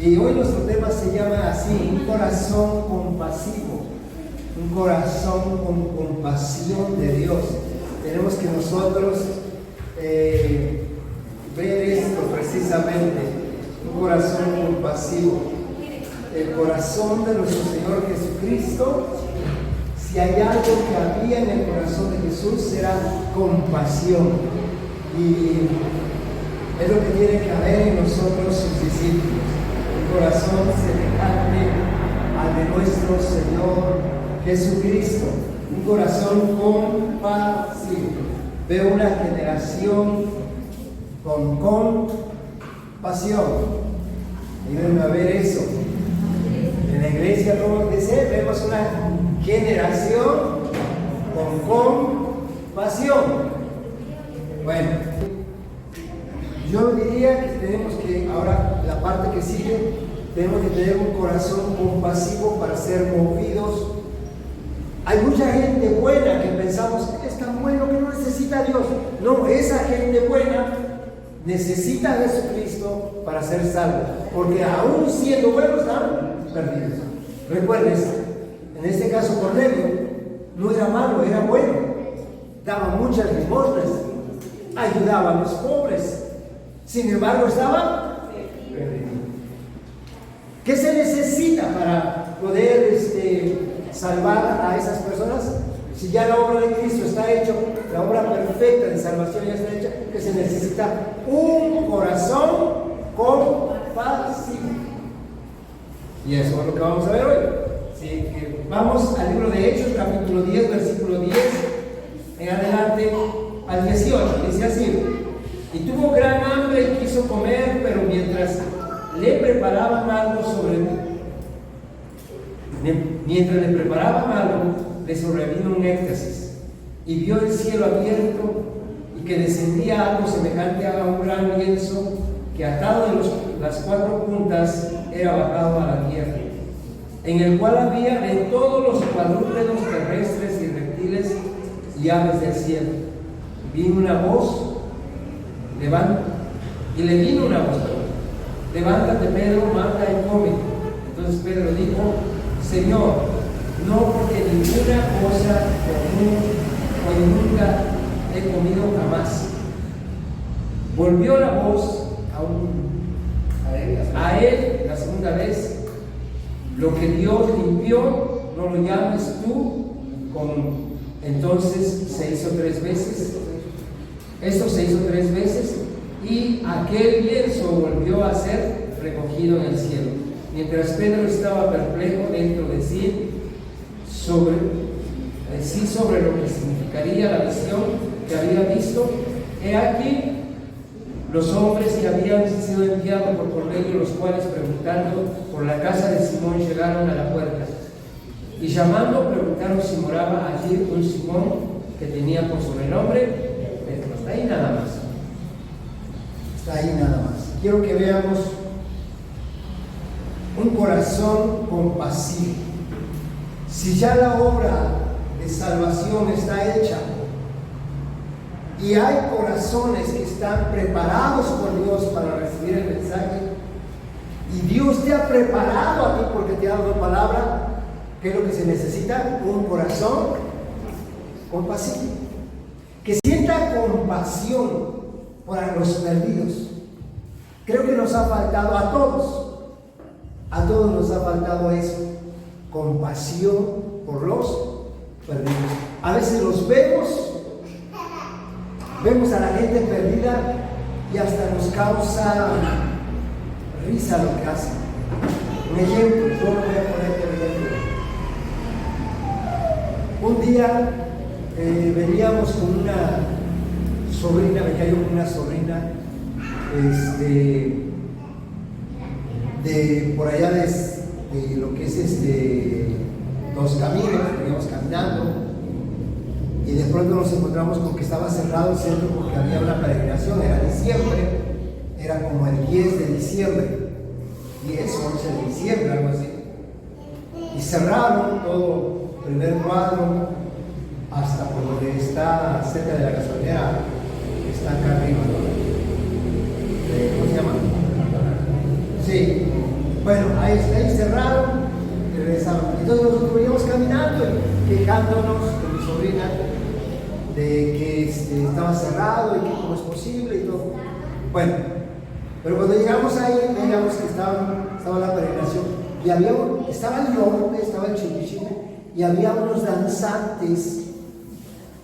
Y hoy nuestro tema se llama así: un corazón compasivo, un corazón con compasión de Dios. Tenemos que nosotros ver esto precisamente, un corazón compasivo. El corazón de nuestro Señor Jesucristo, si hay algo que había en el corazón de Jesús, era compasión. Y es lo que tiene que haber en nosotros, sus discípulos. Un corazón semejante al de nuestro Señor Jesucristo. Un corazón compasivo. Veo una generación con compasión. Ayúdenme a ver eso. En la iglesia, como dice, vemos una generación con compasión. Bueno, yo diría que tenemos que, ahora la parte que sigue, tenemos que tener un corazón compasivo para ser movidos. Hay mucha gente buena que pensamos que es tan bueno que no necesita a Dios. No, esa gente buena necesita a Jesucristo para ser salvo, porque aún siendo buenos están perdidos. Recuerden, en este caso Cornelio no era malo, era bueno, daba muchas limosnas, ayudaba a los pobres, sin embargo estaba perdido. ¿Qué se necesita para poder salvar a esas personas? Si ya la obra de Cristo está hecha, la obra perfecta de salvación ya está hecha, que se necesita un corazón compasivo. Y eso es lo que vamos a ver hoy. Sí, vamos al libro de Hechos, capítulo 10, versículo 10 en adelante al 18. Dice así: y tuvo gran hambre y quiso comer, pero mientras le preparaban algo le sobrevino un éxtasis, y vio el cielo abierto y que descendía algo semejante a un gran lienzo que, atado de las cuatro puntas, era bajado a la tierra, en el cual había de todos los cuadrúpedos terrestres y reptiles y aves del cielo. Vino una voz, levántate Pedro, mata y come. Entonces Pedro dijo: Señor, no, porque ninguna cosa común o inmunda he comido jamás. Volvió la voz a él la segunda vez: lo que Dios limpió, no lo llames tú común. Entonces se hizo 3 veces. Esto se hizo 3 veces, y aquel lienzo volvió a ser recogido en el cielo. Mientras Pedro estaba perplejo dentro de sí sobre lo que significaría la visión que había visto, he aquí los hombres que habían sido enviados por Cornelio, los cuales, preguntando por la casa de Simón, llegaron a la puerta, y llamando preguntaron si moraba allí un Simón que tenía por sobrenombre Pedro. Está ahí nada más. Está ahí nada más. Quiero que veamos un corazón compasivo. Si ya la obra de salvación está hecha y hay corazones que están preparados por Dios para recibir el mensaje, y Dios te ha preparado a ti porque te ha dado palabra, ¿qué es lo que se necesita? Un corazón compasivo, que sienta compasión por los perdidos. Creo que nos ha faltado a todos nos ha faltado eso, compasión por los perdidos. A veces los vemos a la gente perdida y hasta nos causa risa lo que hacen. Un ejemplo, yo lo voy a poner por ejemplo. Un día veníamos con una sobrina, me cayó con una sobrina de por allá de lo que es Dos Caminos. Veníamos caminando y de pronto nos encontramos con que estaba cerrado el centro porque había una peregrinación. Era diciembre, era como el 10 de diciembre, 10, 11 de diciembre, algo así, y cerraron todo el primer cuadro hasta por donde está cerca de la gasolinera, que está acá arriba, ¿no? ¿Cómo se llama? Sí, bueno, ahí cerraron y regresaron. Entonces nosotros veníamos caminando y quejándonos con mi sobrina de que estaba cerrado y que cómo es posible y todo. Bueno, pero cuando llegamos ahí, veíamos que estaba la peregrinación y estaba el norte, estaba el chiquichipe y había unos danzantes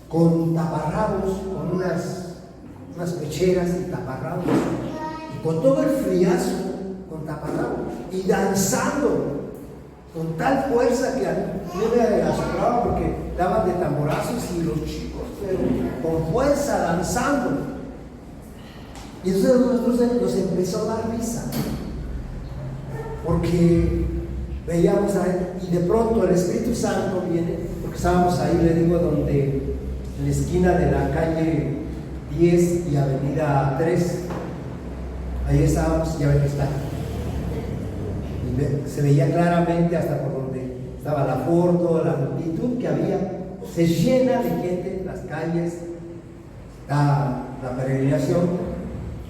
con taparrabos, con unas pecheras y taparrabos, y con todo el friazo, con taparrabos, y danzando con tal fuerza que a mí me asombraba porque daban de tamborazos y los chicos, pero con fuerza, danzando. Y entonces nosotros nos empezó a dar risa, porque veíamos ahí, y de pronto el Espíritu Santo viene, porque estábamos ahí, le digo, donde en la esquina de la calle 10 y avenida 3, ahí estábamos, ya ven que está, y se veía claramente hasta por donde estaba la toda la multitud que había, se llena de gente en las calles, la peregrinación.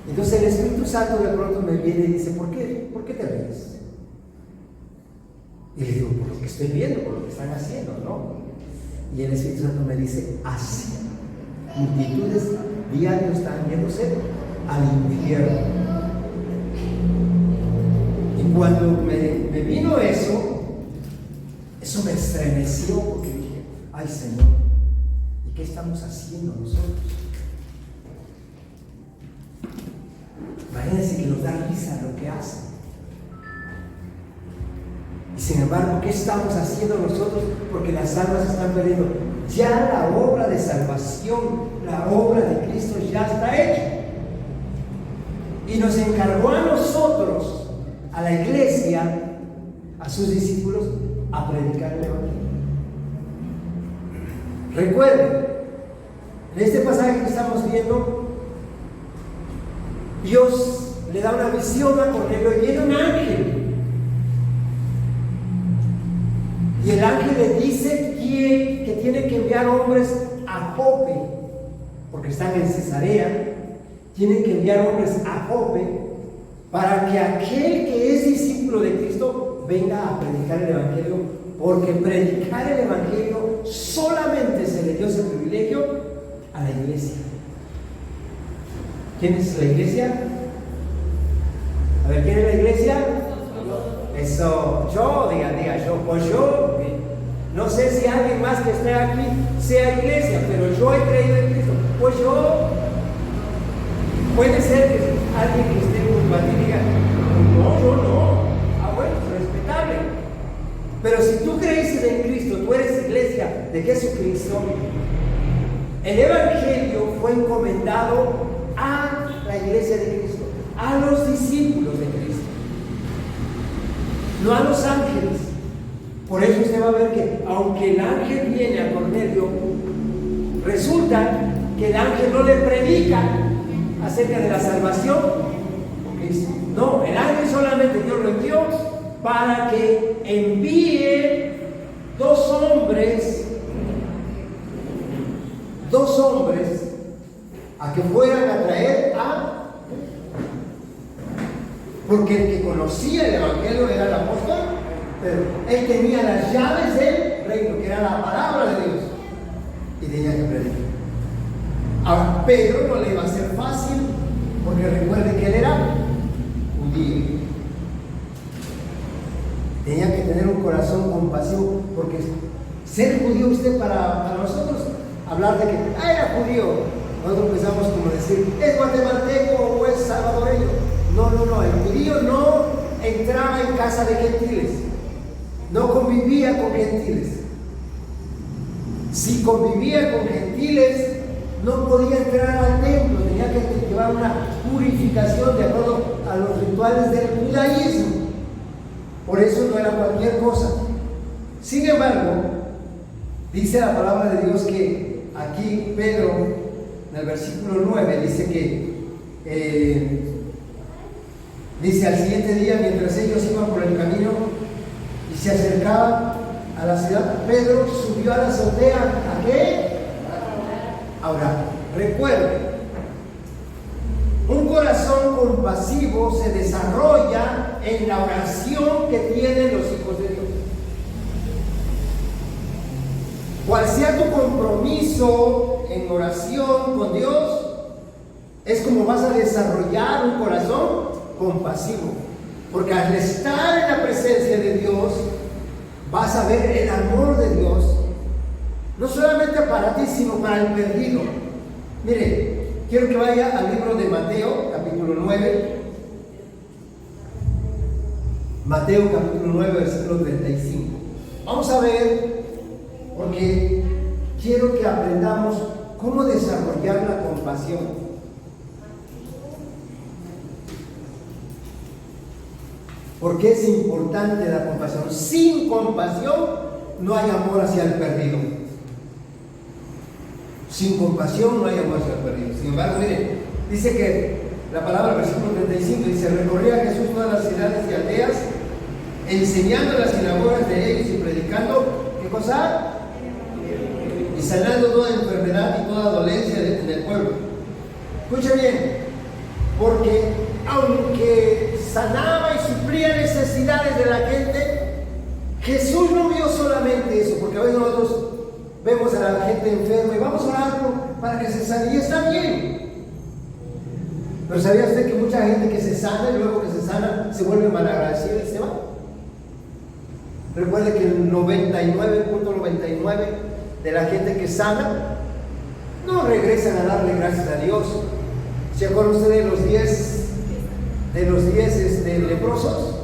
Entonces el Espíritu Santo de pronto me viene y dice, ¿por qué te ríes? Y le digo, por lo que estoy viendo, por lo que están haciendo, ¿no? Y el Espíritu Santo me dice, así, multitudes diarios están yéndose al infierno. Y cuando me vino eso me estremeció, porque dije, ay Señor, ¿y qué estamos haciendo nosotros? Imagínense que nos da risa lo que hacen. Y sin embargo, ¿qué estamos haciendo nosotros? Porque las almas están perdiendo. Ya la obra de salvación, la obra de Cristo ya está hecha. Y nos encargó a nosotros, a la iglesia, a sus discípulos, a predicar el Evangelio. Recuerden, en este pasaje que estamos viendo, Dios le da una visión a Cornelio y viene un ángel. Y el ángel le dice que tiene que enviar hombres a Jope, porque están en Cesarea. Tienen que enviar hombres a Jope para que aquel que es discípulo de Cristo venga a predicar el Evangelio, porque predicar el Evangelio solamente se le dio ese privilegio a la iglesia. ¿Quién es la iglesia? A ver, ¿quién es la iglesia? Eso, yo, diga yo, pues yo, no sé si alguien más que esté aquí sea iglesia, pero yo he creído en Cristo. Pues yo, puede ser que alguien que esté junto a ti diga, no, yo no. Ah, bueno, es respetable. Pero si tú creíste en Cristo, tú eres iglesia de Jesucristo, el Evangelio fue encomendado a la iglesia de Cristo, a los discípulos de Cristo, no a los ángeles. Por eso usted va a ver que aunque el ángel viene a Cornelio, resulta que el ángel no le predica acerca de la salvación. No, el ángel solamente Dios lo envió para que envíe dos hombres a que fueran a traer porque el que conocía el Evangelio era el apóstol, pero él tenía las llaves del reino, que era la palabra de Dios, y tenía que predicar. Ahora, Pedro no le iba a ser fácil, porque recuerde que él era judío. Tenía que tener un corazón compasivo, porque ser judío usted para nosotros, hablar de que era judío, nosotros pensamos como decir, es guatemalteco o es salvadoreño. No, el judío no entraba en casa de gentiles, no convivía con gentiles. Si convivía con gentiles, no podía entrar al templo, tenía que llevar una purificación de acuerdo a los rituales del judaísmo. Por eso no era cualquier cosa. Sin embargo, dice la palabra de Dios que aquí Pedro, en el versículo 9, dice que dice al siguiente día, mientras ellos iban por el camino y se acercaban a la ciudad, Pedro subió a la azotea. ¿A qué? Ahora, recuerden, un corazón compasivo se desarrolla en la oración que tienen los hijos de Dios. Cual sea tu compromiso en oración con Dios, es como vas a desarrollar un corazón compasivo. Porque al estar en la presencia de Dios, vas a ver el amor de Dios, no solamente para ti, sino para el perdido. Mire, quiero que vaya al libro de Mateo, capítulo 9. Mateo, capítulo 9, versículo 35. Vamos a ver, porque quiero que aprendamos cómo desarrollar la compasión. Porque es importante la compasión. Sin compasión no hay amor hacia el perdido. Sin compasión no hay amor hacia el perdido. Sin embargo, miren, dice que la palabra, versículo 35, dice: recorría Jesús todas las ciudades y aldeas, enseñando en las sinagogas de ellos y predicando, ¿qué cosa? Y sanando toda enfermedad y toda dolencia en el pueblo. Escucha bien, porque aunque sanaba y suplía necesidades de la gente, Jesús no vio solamente eso, porque a veces nosotros vemos a la gente enferma y vamos a orar para que se sane, y está bien. Pero ¿sabía usted que mucha gente que se sana y luego que se sana se vuelve malagradecida y se va? Recuerde que el 99.99 de la gente que sana no regresan a darle gracias a Dios. ¿Se acuerdan ustedes de los 10 leprosos?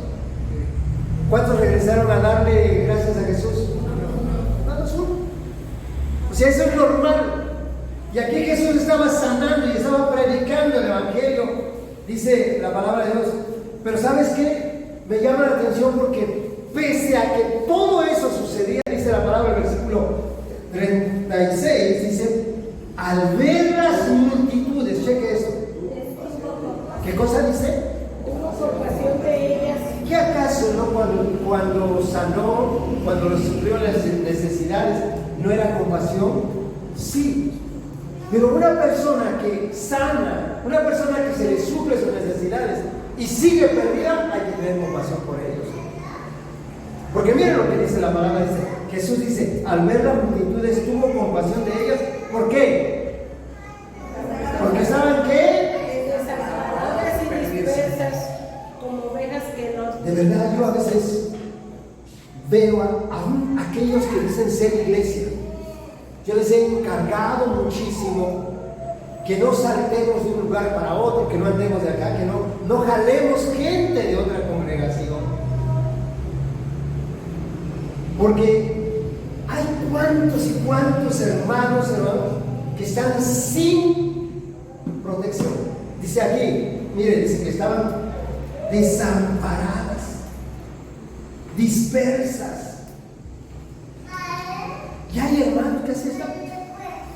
¿Cuántos regresaron a darle gracias a Jesús? Nada, solo. O sea, eso es normal. Y aquí Jesús estaba sanando y estaba predicando el Evangelio, dice la palabra de Dios. Pero ¿sabes qué? Me llama la atención porque pese a que todo eso sucedía, dice la palabra del versículo 36, dice: al ver las multitudes, cheque eso. ¿Qué cosa dice? Hubo compasión de ellas. ¿Qué acaso no cuando sanó, cuando les suplió las necesidades, no era compasión? Sí. Pero una persona que sana, una persona que se le suple sus necesidades y sigue perdida, hay que tener compasión por ellos. Porque miren lo que dice la palabra, dice, Jesús dice: al ver las multitudes tuvo compasión de ellas. ¿Por qué? Porque ¿saben qué? Desamparadas y dispersas como ovejas que no. De verdad, yo a veces veo aún aquellos que dicen ser iglesia. Yo les he encargado muchísimo que no saltemos de un lugar para otro, que no andemos de acá, que no jalemos gente de otra congregación. Porque hay cuantos y cuantos hermanos que están sin protección. Dice aquí, mire, dice que estaban desamparadas, dispersas. Y hay hermanos que así están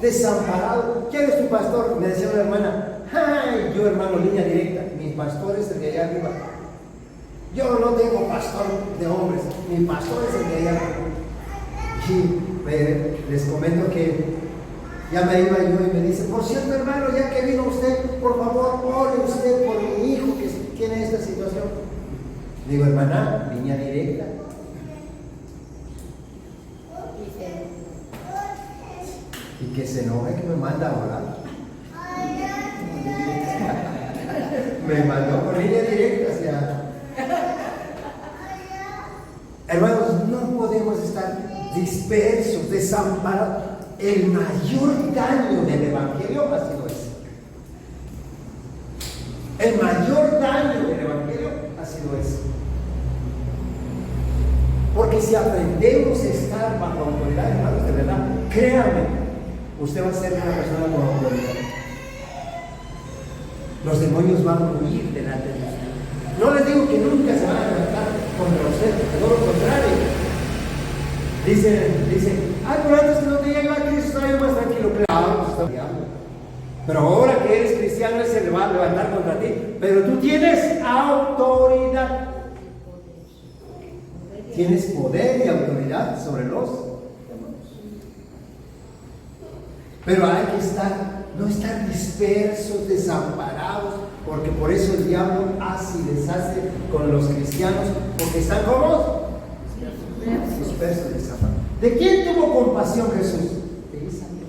desamparados. ¿Quién es tu pastor? Me decía una hermana: ay, yo, hermano, línea directa, mi pastor es el de allá arriba. Yo no tengo pastor de hombres, mi pastor es el de allá arriba. Y les comento que ya me iba yo y me dice: por cierto, hermano, ya que vino usted, por favor, ore usted por mi hijo que tiene esta situación. Digo: hermana, línea directa. Y que se enoje que me manda a orar. Me mandó por línea directa hacia. Hermanos, no podemos estar dispersos, desamparados. El mayor daño del Evangelio ha sido ese. El mayor daño del Evangelio ha sido ese. Porque si aprendemos a estar bajo autoridad, hermanos, de verdad, créanme, usted va a ser una persona con autoridad. Los demonios van a huir delante de usted. No les digo que nunca se van a levantar contra usted, todo lo contrario. Dicen, ay, pero antes que no te llega a Cristo, estaba yo más tranquilo. Claro, pues está diablo. Pero ahora que eres cristiano, él se le va a levantar contra ti. Pero tú tienes autoridad. Tienes poder y autoridad sobre los demonios. Pero hay que no estar dispersos, desamparados, Porque por eso el diablo hace y deshace con los cristianos, porque están como dispersos, desamparados. ¿De quién tuvo compasión Jesús? De Isabel.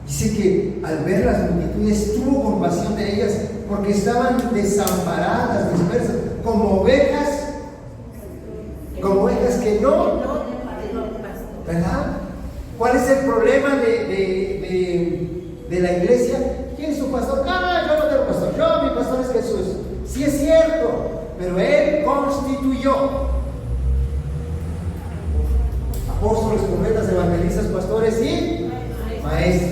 Dice que al ver las multitudes tuvo compasión de ellas porque estaban desamparadas, dispersas, como ovejas que no, ¿verdad? ¿Cuál es el problema de la iglesia? ¿Quién es su pastor? No, yo no tengo pastor. Mi pastor es Jesús. Sí es cierto, pero Él constituyó apóstoles, profetas, evangelistas, pastores y maestros.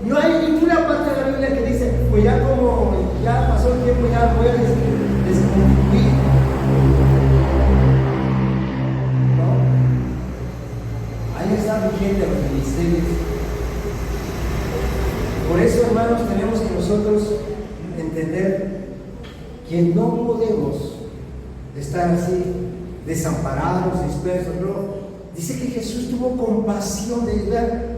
No hay ninguna parte de la Biblia que dice, pues ya como ya pasó el tiempo, ya voy a desconstituir. ¿No? Ahí está vigente los ministerios. Por eso, hermanos, tenemos que nosotros entender que no podemos estar así desamparados, dispersos, no. Dice que Jesús tuvo compasión de ellos.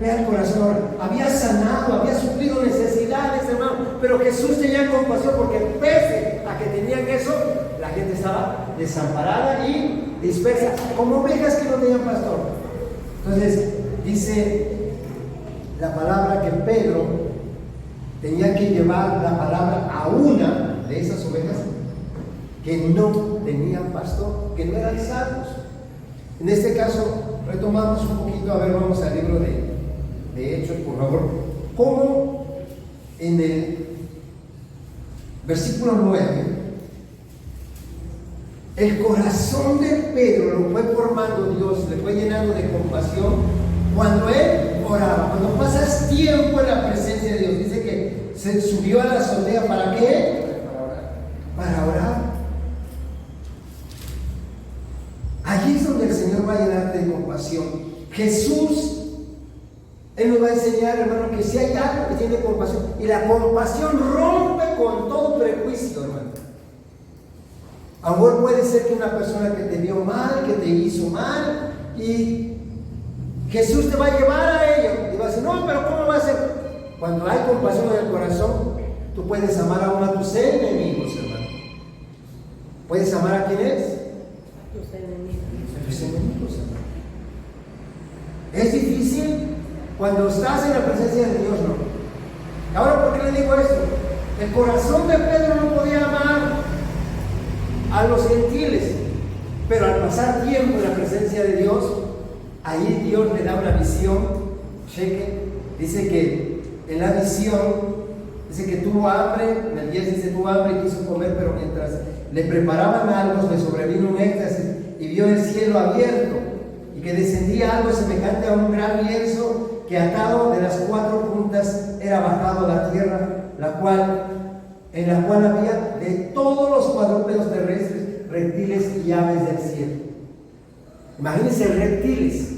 Vean el corazón ahora. Había sanado, había suplido necesidades, hermano. Pero Jesús tenía compasión porque pese a que tenían eso, la gente estaba desamparada y dispersa, como ovejas que no tenían pastor. Entonces, dice la palabra que Pedro tenía que llevar la palabra a una de esas ovejas que no tenían pastor, que no eran salvos. En este caso, retomamos un poquito, a ver, vamos al libro de Hechos, por favor. Cómo en el versículo 9, el corazón de Pedro lo fue formando Dios, le fue llenando de compasión cuando él oraba. Cuando pasas tiempo en la presencia de Dios, dice que se subió a la azotea, ¿para qué? Para orar. Allí es donde el Señor va a llenarte de compasión. Jesús, Él nos va a enseñar, hermano, que si hay algo que tiene compasión, y la compasión rompe con todo prejuicio, hermano. Ahora puede ser que una persona que te vio mal, que te hizo mal, y Jesús te va a llevar a ello, y va a decir, no, pero ¿cómo va a ser? Cuando hay compasión en el corazón, tú puedes amar aún a tus enemigos, hermano. ¿Puedes amar a quién es? Tus enemigos, hermano. Es difícil cuando estás en la presencia de Dios, ¿no? Ahora, ¿por qué le digo esto? El corazón de Pedro no podía amar a los gentiles, pero al pasar tiempo en la presencia de Dios, ahí Dios le da una visión. Cheque, dice que en la visión, dice que tuvo hambre, en el 10 dice tuvo hambre y quiso comer, pero mientras le preparaban algo, le sobrevino un éxtasis y vio el cielo abierto y que descendía algo semejante a un gran lienzo que atado de las 4 puntas era bajado a la tierra, en la cual había de todos los cuadrúpedos terrestres, reptiles y aves del cielo. Imagínense reptiles.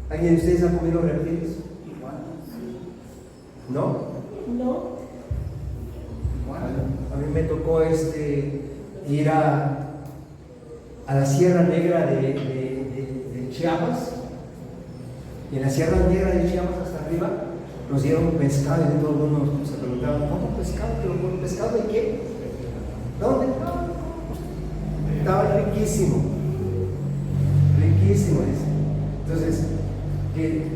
¿Alguien de ustedes ha comido reptiles? ¿No? No. A mí me tocó ir a la Sierra Negra de Chiapas, y en la Sierra Negra de Chiapas hasta arriba nos dieron pescado y todo el mundo se preguntaban, ¿cómo pescado? ¿Pero pescado de qué? ¿Dónde? Estaba riquísimo, riquísimo. Entonces, que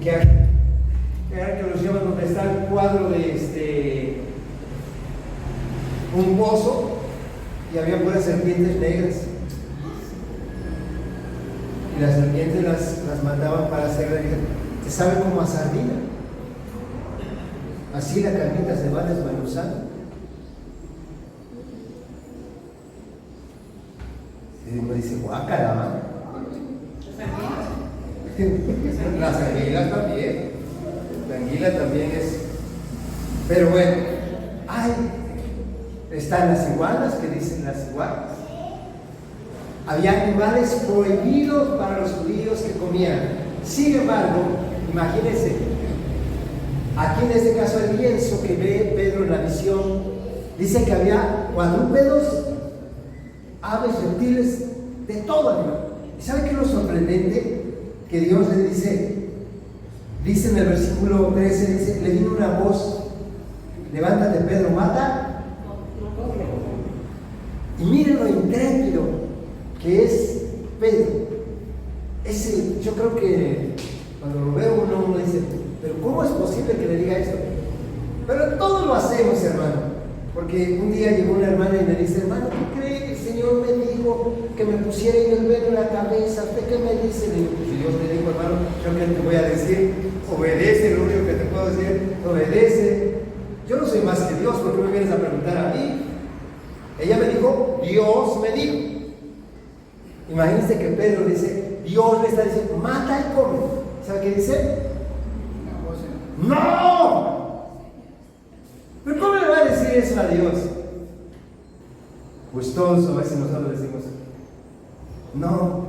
los llevan donde está el cuadro de un pozo y había puras serpientes negras, y las serpientes las mandaban para hacer se sabe como a sardina, así la carnita se va desmenuzando. Y uno dice, guácala, ¿no? Las anguilas también. La anguila también es. Pero bueno, están las iguanas, que dicen las iguanas. Había animales prohibidos para los judíos que comían. Sin embargo, imagínense, aquí en este caso el lienzo que ve Pedro en la visión, dice que había cuadrúpedos, aves, reptiles, de todo animal. ¿Y sabe qué es lo sorprendente? Que Dios le dice en el versículo 13, dice, le vino una voz levántate Pedro, mata. Y miren lo intrépido que es Pedro. Yo creo que cuando lo veo uno dice, pero ¿cómo es posible que le diga esto? Pero todos lo hacemos, hermano. Porque un día llegó una hermana y me dice, hermano, ¿qué cree que el Señor me dijo que me pusiera yo el velo en la cabeza? ¿Usted qué me dice? Le digo, pues si Dios te dijo, hermano, yo qué te voy a decir, obedece, lo único que te puedo decir, obedece. Yo no soy más que Dios, ¿por qué me vienes a preguntar a mí? Ella me dijo, Dios me dijo. Imagínense que Pedro dice, Dios le está diciendo, mata y come. ¿Sabe qué dice? ¡No! ¿Pero cómo le va a decir eso a Dios? Pues todos a veces nosotros decimos, no.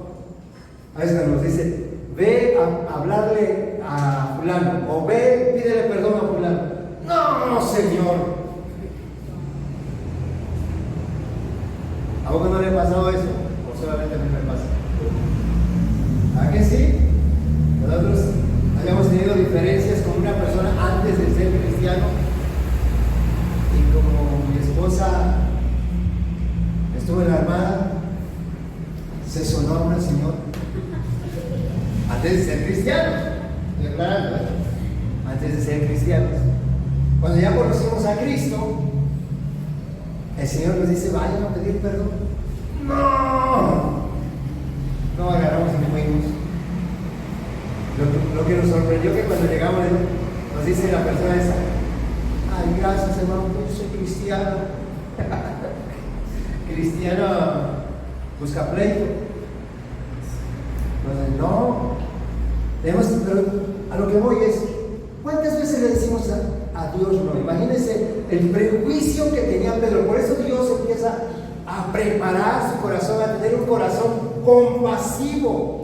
A veces cuando nos dice, ve a hablarle a fulano, o ve, pídele perdón a fulano. No, Señor. ¿A vos no le ha pasado eso? ¿O solamente a mí me pasa? ¿A qué sí? Nosotros habíamos tenido diferencias con una persona antes de ser cristiano. Y como mi esposa estuvo en la armada, se sonó a una señora. Antes de ser cristianos, estoy aclarando, antes de ser cristianos. Cuando ya conocimos a Cristo, el Señor nos dice, vayan a pedir perdón. No agarramos y fuimos. Lo que nos sorprendió que cuando llegamos nos dice la persona esa, ay, gracias hermano, yo soy cristiano. Cristiano busca pleito. Entonces, no. Pero a lo que voy es, ¿cuántas veces le decimos a Dios no? Imagínense el prejuicio que tenía Pedro. Por eso Dios empieza a preparar su corazón, a tener un corazón compasivo.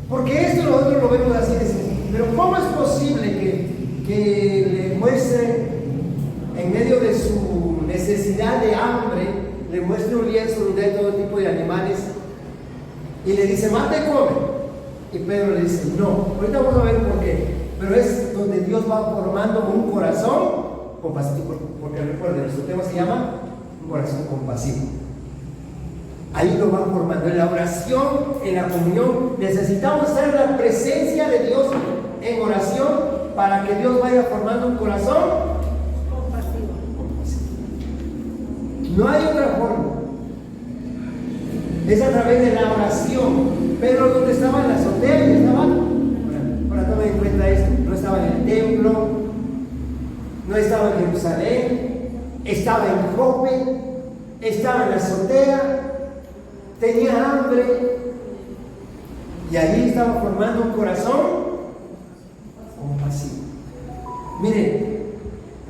Porque esto nosotros lo vemos así, decimos, pero ¿cómo es posible que le muestre, en medio de su necesidad de hambre, le muestre un lienzo donde hay todo tipo de animales y le dice, mata y come? Y Pedro le dice, no. Ahorita vamos a ver por qué. Pero es donde Dios va formando un corazón compasivo. Porque recuerden, nuestro tema se llama un corazón compasivo. Ahí lo va formando. En la oración, en la comunión, necesitamos estar en la presencia de Dios en oración para que Dios vaya formando un corazón compasivo. No hay otra forma. Es a través de la oración. Pedro, ¿dónde estaba? En la azotea, y estaba. Ahora tomen en cuenta esto: no estaba en el templo, no estaba en Jerusalén, estaba en Jope, estaba en la azotea, tenía hambre, y allí estaba formando un corazón compasivo. Miren,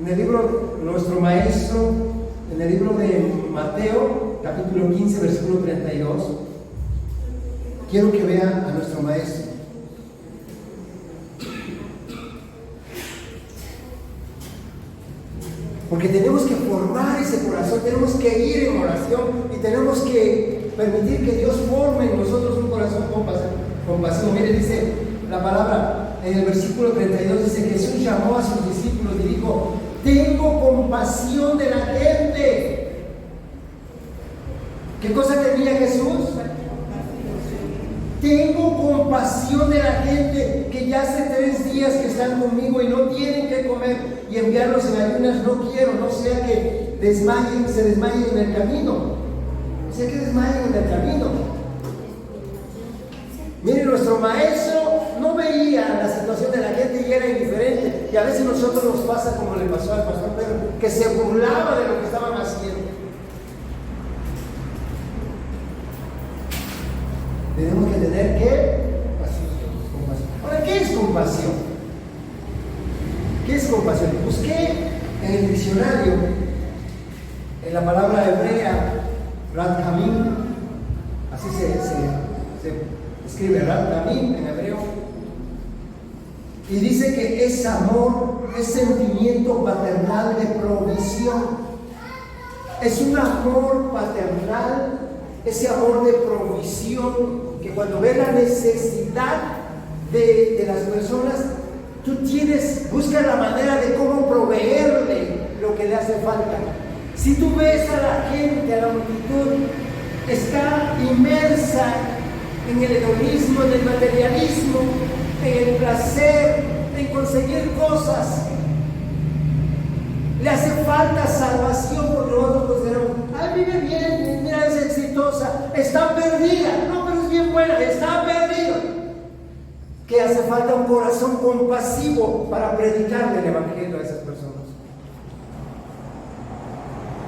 en el libro, nuestro maestro, en el libro de Mateo, capítulo 15, versículo 32, quiero que vean a nuestro maestro. Porque tenemos que formar ese corazón, tenemos que ir en oración y tenemos que permitir que Dios forme en nosotros un corazón compasivo. Mire, dice la palabra en el versículo 32, dice: Jesús llamó a sus discípulos y dijo: tengo compasión de la gente. ¿Qué cosa tenía Jesús? Tengo compasión de la gente que ya hace 3 días que están conmigo y no tienen que comer, y enviarlos en ayunas no quiero, no sea que se desmayen en el camino. No sea que desmayen en el camino. Miren, nuestro maestro no veía la situación de la gente y era indiferente. Y a veces a nosotros nos pasa como le pasó al pastor Pedro, que se burlaba de lo que estaban haciendo. Tenemos que tener compasión. Ahora, ¿qué es compasión? ¿Qué es compasión? Busqué en el diccionario, en la palabra hebrea, Radhamim, así se escribe Radhamim en hebreo, y dice que es amor, es sentimiento paternal de provisión. Es un amor paternal, ese amor de provisión, que cuando ve la necesidad de las personas, tú buscas la manera de cómo proveerle lo que le hace falta. Si tú ves a la gente, a la multitud, está inmersa en el egoísmo, en el materialismo, en el placer, en conseguir cosas. Le hace falta salvación porque nosotros consideramos, ay, vive bien, mira, es exitosa, está perdida. No, pero es bien buena, está perdida. Que hace falta un corazón compasivo para predicarle el evangelio a esas personas.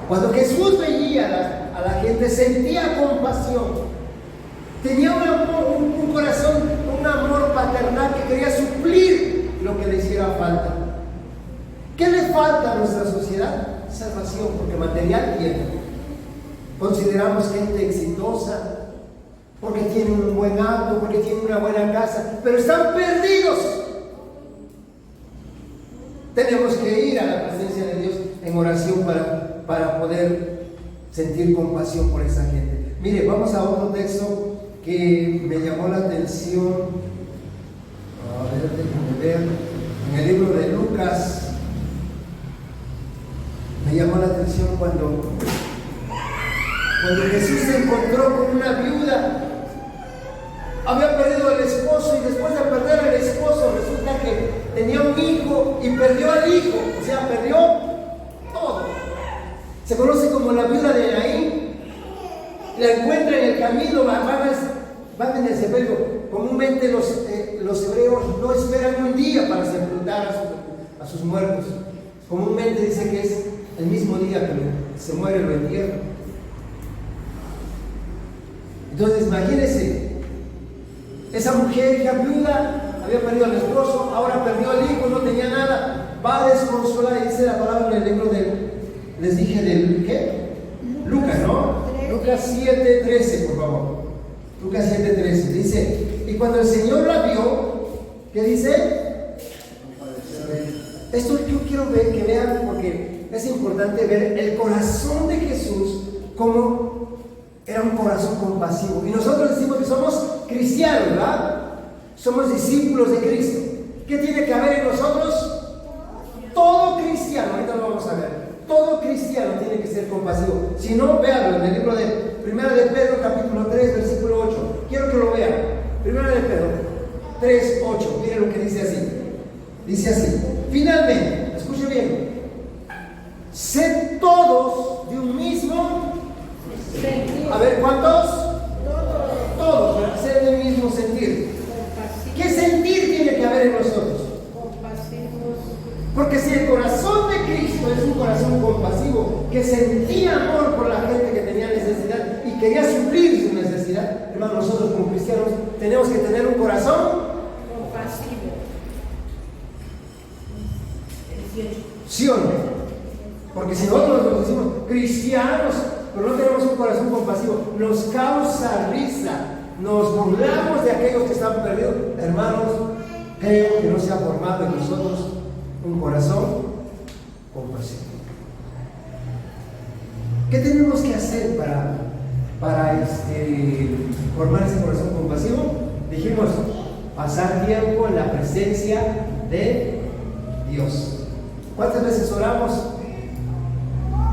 Cuando Jesús veía a la gente, sentía compasión, tenía un amor, un corazón, un amor paternal que quería suplir lo que le hiciera falta. ¿Qué le falta a nuestra sociedad? Salvación, porque material tiene. Consideramos gente exitosa, porque tienen un buen auto, porque tienen una buena casa, pero están perdidos. Tenemos que ir a la presencia de Dios en oración para poder sentir compasión por esa gente. Mire, vamos a otro texto que me llamó la atención. A ver, déjenme ver. En el libro de Lucas, me llamó la atención cuando Jesús se encontró con una viuda. Había perdido al esposo y después de perder al esposo resulta que tenía un hijo y perdió al hijo, o sea, perdió todo. Se conoce como la viuda de Naín. La encuentra en el camino, van en el sepelio. Comúnmente los hebreos no esperan un día para sepultar a sus muertos. Comúnmente dice que es el mismo día que se muere, lo entierran. Entonces imagínense, esa mujer ya viuda, había perdido al esposo, ahora perdió al hijo, no tenía nada, va desconsolada, y dice la palabra en el libro les dije del ¿qué? Lucas, ¿no? Lucas 7:13, por favor. Lucas 7:13, dice, y cuando el Señor la vio, ¿qué dice? Esto yo quiero que vean, porque es importante ver el corazón de Jesús, como era un corazón compasivo. Y nosotros decimos que somos cristianos, ¿verdad? Somos discípulos de Cristo. ¿Qué tiene que haber en nosotros? Todo cristiano, ahorita lo vamos a ver. Todo cristiano tiene que ser compasivo. Si no, véanlo en el libro de 1 de Pedro, capítulo 3, versículo 8. Quiero que lo vean. 1 de Pedro 3, 8. Miren lo que dice así. Dice así. Finalmente, escuche bien. Sed todos de un mismo sentir. A ver, ¿cuántos? Todos. Sed del mismo sentir. ¿Qué sentir tiene que haber en nosotros? Porque si el corazón de Cristo es un corazón compasivo, que sentía amor por la gente que tenía necesidad y quería suplir su necesidad, hermano, nosotros como cristianos tenemos que tener un corazón compasivo. ¿Sí o no? Porque si nosotros nos decimos cristianos, pero no tenemos un corazón compasivo, nos causa risa, nos burlamos de aquellos que están perdidos. Hermanos, creo que no se ha formado en nosotros un corazón compasivo. ¿Qué tenemos que hacer para formar ese corazón compasivo? Dijimos, pasar tiempo en la presencia de Dios. ¿Cuántas veces oramos?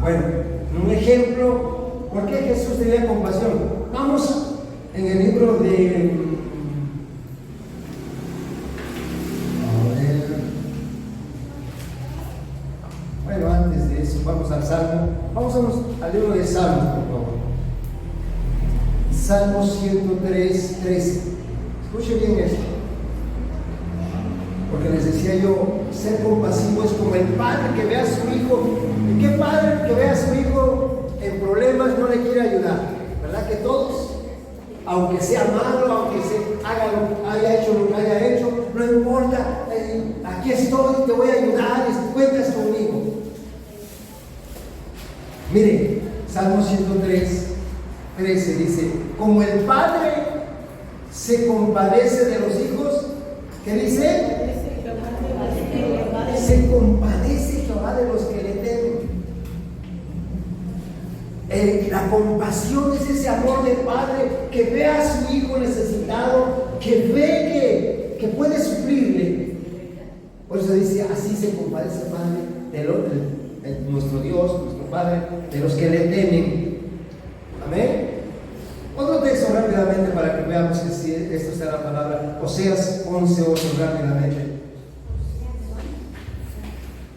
Bueno, un ejemplo, ¿por qué Jesús tenía compasión? Vamos en el libro de... Bueno, antes de eso, vamos al Salmo. Vamos al libro de Salmos, por favor. Salmo 103, 13. Escuche bien esto. Porque les decía yo, ser compasivo es como el padre que ve a su hijo. ¿Y qué padre que ve a su hijo en problemas no le quiere ayudar? ¿Verdad que todos? Aunque sea malo, aunque haya hecho lo que haya hecho, no importa, aquí estoy, te voy a ayudar, cuentas conmigo. Mire, Salmo 103, 13 dice, como el padre se compadece de los hijos, ¿qué dice? Se compadece Jehová de los que le temen. La compasión es ese amor del padre que ve a su hijo necesitado, que ve que puede suplirle. Por eso dice, así se compadece el padre nuestro Dios, nuestro Padre, de los que le temen. Amén. Otro texto rápidamente para que veamos que si esto está la palabra. Oseas 11:8 rápidamente.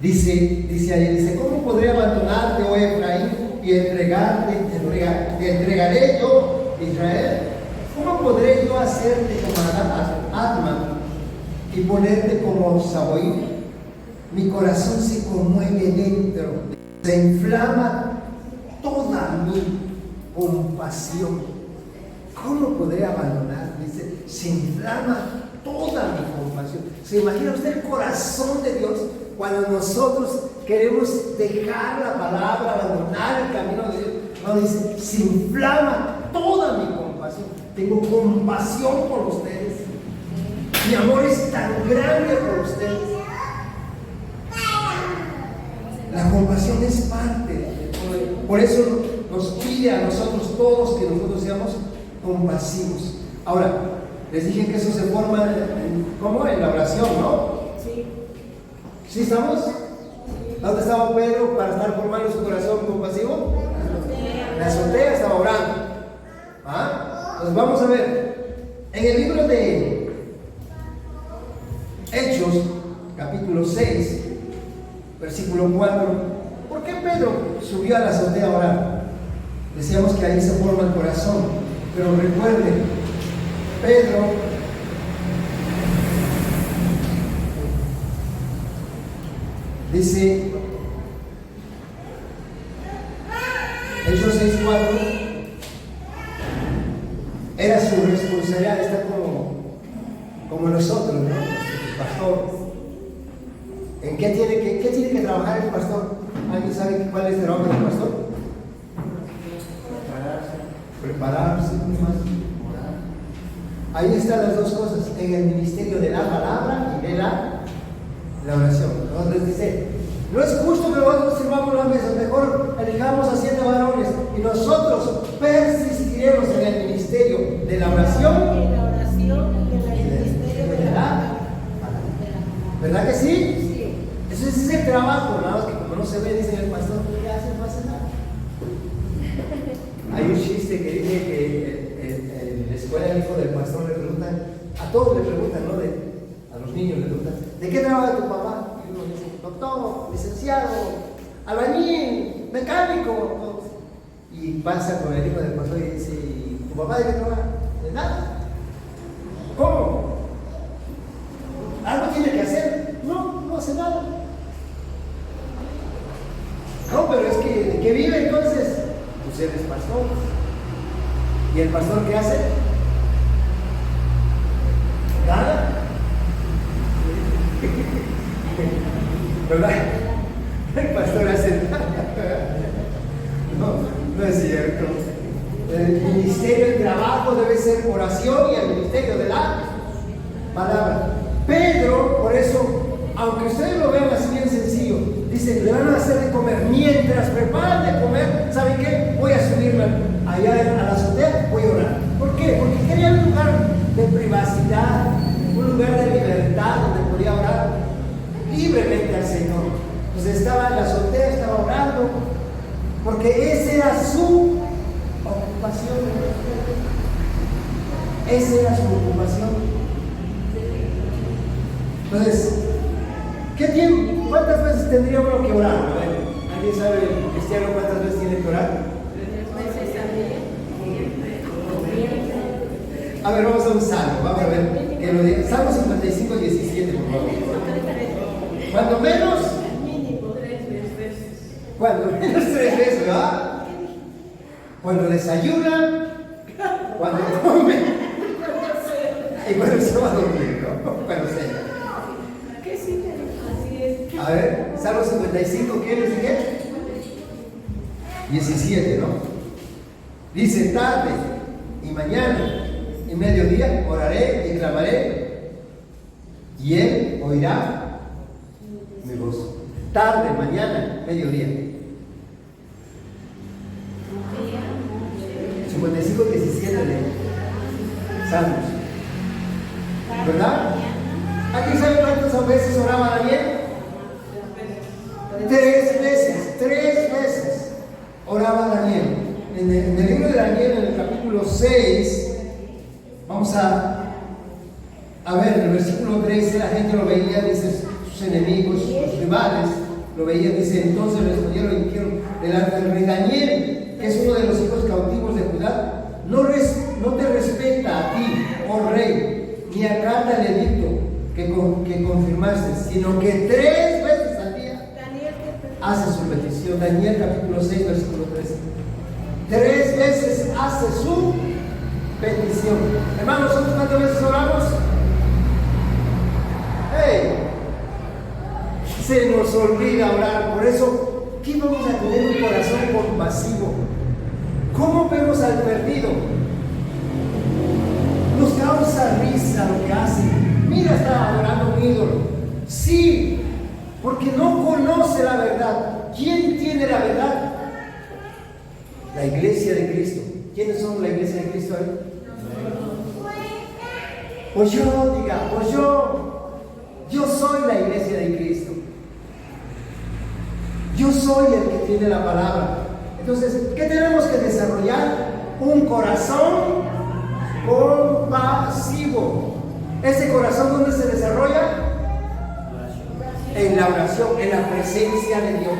Dice ahí, ¿cómo podré abandonarte, oh Efraín, y te entregaré yo, Israel? ¿Cómo podré yo hacerte como Adma y ponerte como Saboim? Mi corazón se conmueve dentro, se inflama toda mi compasión. ¿Cómo podré abandonar? Dice, se inflama toda mi compasión. ¿Se imagina usted el corazón de Dios cuando nosotros queremos dejar la palabra, abandonar el camino de Dios? No, dice, se inflama toda mi compasión. Tengo compasión por ustedes. Mi amor es tan grande por ustedes. La compasión es parte. Por eso nos pide a nosotros todos que nosotros seamos compasivos. Ahora, les dije que eso se forma ¿cómo? En la oración, ¿no? Sí. ¿Sí estamos? ¿Dónde estaba Pedro para estar formando su corazón compasivo? En la azotea estaba orando. Entonces vamos a ver. En el libro de Hechos, capítulo 6, versículo 4, ¿por qué Pedro subió a la azotea a orar? Decíamos que ahí se forma el corazón, pero recuerden, Pedro dice, Hechos 6:4, era su responsabilidad, está como nosotros, ¿no? El pastor. ¿En qué tiene que trabajar el pastor? ¿Alguien sabe cuál es el trabajo del pastor? Prepararse, orar. Ahí están las dos cosas, en el ministerio de la palabra y de la oración. Entonces dice, no es justo que nosotros sirvamos las mesas, mejor elijamos a 7 varones y nosotros persistiremos en el ministerio de la oración En la oración y en el ministerio de la palabra. ¿Verdad que sí? Sí. Ese es el trabajo, nada más que como no se ve, dice el pastor, ¿qué hace? No hace nada. Hay un chiste que dice que en la escuela el hijo del pastor le preguntan, a todos le preguntan, ¿no? A los niños le preguntan, ¿de qué trabaja tu papá? Y uno dice, doctor, licenciado, albañil, mecánico. Y pasa con el hijo del pastor y dice, ¿tu papá de qué trabaja? De nada. ¿Cómo? ¿Algo tiene que hacer? No hace nada. No, pero es que, ¿de qué vive entonces? Pues eres pastor. ¿Y el pastor qué hace? Nada. ¿Verdad? El pastor hace nada. No es cierto. El ministerio, el trabajo debe ser oración y el ministerio de la palabra. Pedro, por eso, aunque ustedes lo vean así bien sencillo, dice, le van a hacer de comer. Mientras preparan de comer, ¿saben qué? Voy a subirme allá a la azotea, voy a orar. ¿Por qué? Porque quería un lugar de privacidad, un lugar de libertad donde podía orar libremente al Señor. Entonces estaba en la azotea, estaba orando, porque esa era su ocupación. Esa era su ocupación. Entonces, ¿qué tiempo? ¿Cuántas veces tendría uno que orar? A ver, ¿alguien sabe el cristiano cuántas veces tiene que orar? 3 veces al día. A ver, vamos a un salmo, vamos a ver que lo diga. Salmo 55, 17, por favor. Cuando menos, Mínimo 3 veces. cuando menos 3 veces, ¿verdad? Cuando desayuna, cuando come y cuando se va a dormir, ¿no? Cuando se. ¿Qué sí? Así es. A ver, Salmo 55, ¿qué les dije? 17, ¿no? Dice, tarde y mañana y mediodía oraré y clamaré, y él oirá mi voz. Tarde, mañana, mediodía. 55, 17 de Salmos. ¿Verdad? ¿Alguien sabe cuántas veces oraba Daniel? 3 veces. en el libro de Daniel, en el capítulo 6, vamos a ver, en el versículo 13, la gente lo veía, dice, sus enemigos, sus rivales, lo veían, dice, entonces respondieron y dijeron, delante del rey Daniel, que es uno de los hijos cautivos de Judá, no te respeta a ti, oh rey, ni acata el edicto que confirmaste, sino que 3 veces al día hace su petición. Daniel capítulo 6, versículo 13. 3 veces hace su petición. Hermanos, ¿nosotros cuántas veces oramos? ¡Hey! Se nos olvida orar. Por eso, ¿qué vamos a tener un corazón compasivo? ¿Cómo vemos al perdido? Nos causa risa lo que hacen. Mira, está adorando un ídolo. Sí, porque no conoce la verdad. ¿Quién tiene la verdad? La iglesia de Cristo. ¿Quiénes son la iglesia de Cristo ahí? Pues yo soy la iglesia de Cristo. Yo soy el que tiene la palabra. Entonces, ¿qué tenemos que desarrollar? Un corazón compasivo. ¿Ese corazón dónde se desarrolla? En la oración, en la presencia de Dios.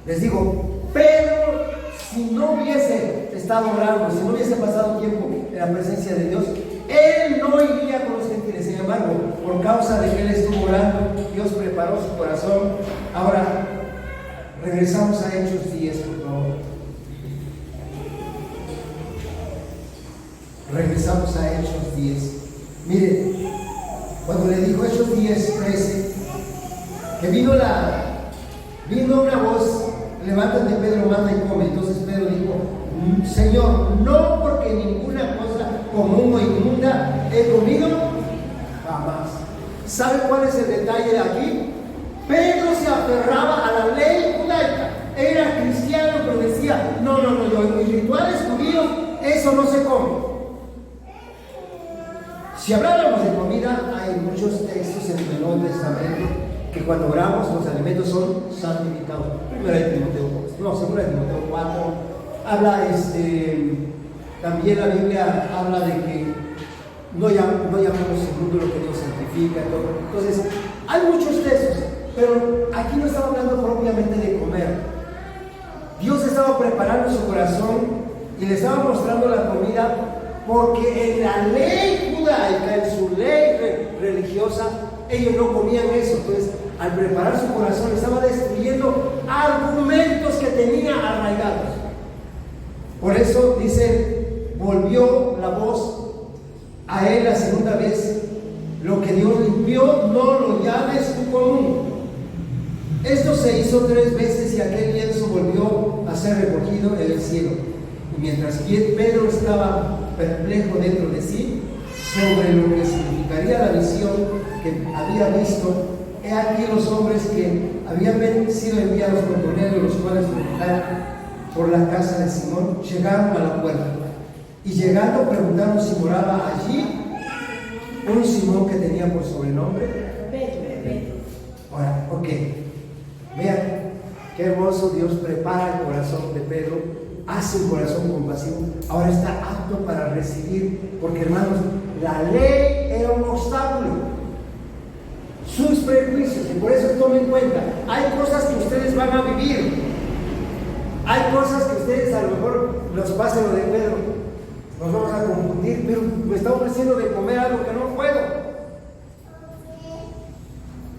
Les digo, Pedro, si no hubiese estado orando, si no hubiese pasado tiempo en la presencia de Dios, él no iría con los gentiles. Sin embargo, por causa de que él estuvo orando, Dios preparó su corazón. Ahora, regresamos a Hechos 10, por favor. Regresamos a Hechos 10. Mire, cuando le dijo Hechos 10, 13, que vino una voz, levántate Pedro, mata y come. Entonces Pedro dijo, Señor, no porque ninguna cosa común o inmunda he comido, jamás. ¿Sabe cuál es el detalle de aquí? Pedro se aferraba a la ley judaica, era cristiano, pero decía, no, yo en mis rituales judíos, eso no se come. Si habláramos de comida, hay muchos textos en el Nuevo Testamento que cuando oramos los alimentos son santificados. Primera de Timoteo 4 habla, también la Biblia habla de que no llamamos el mundo lo que Dios santifica, todo. Entonces, hay muchos textos, pero aquí no estaba hablando propiamente de comer. Dios estaba preparando su corazón y le estaba mostrando la comida, porque en la ley judaica, en su ley religiosa, ellos no comían eso. Entonces, al preparar su corazón, estaba destruyendo argumentos que tenía arraigados. Por eso dice, volvió la voz a él la segunda vez, lo que Dios limpió, no lo llames tú común. Esto se hizo 3 veces y aquel lienzo volvió a ser recogido en el cielo. Y mientras Pedro estaba perplejo dentro de sí sobre lo que significaría la visión que había visto, he aquí los hombres que habían sido enviados por Cornelio, los cuales preguntaron por la casa de Simón, llegaron a la puerta y llegando preguntaron si moraba allí un Simón que tenía por sobrenombre Pedro. Ahora, ok, vean qué hermoso. Dios prepara el corazón de Pedro, hace un corazón compasivo, ahora está apto para recibir, porque hermanos, la ley era un obstáculo, sus prejuicios, y por eso tomen en cuenta, hay cosas que ustedes van a vivir, hay cosas que ustedes a lo mejor nos pasen lo de Pedro, nos vamos a confundir, pero me está ofreciendo de comer algo que no puedo,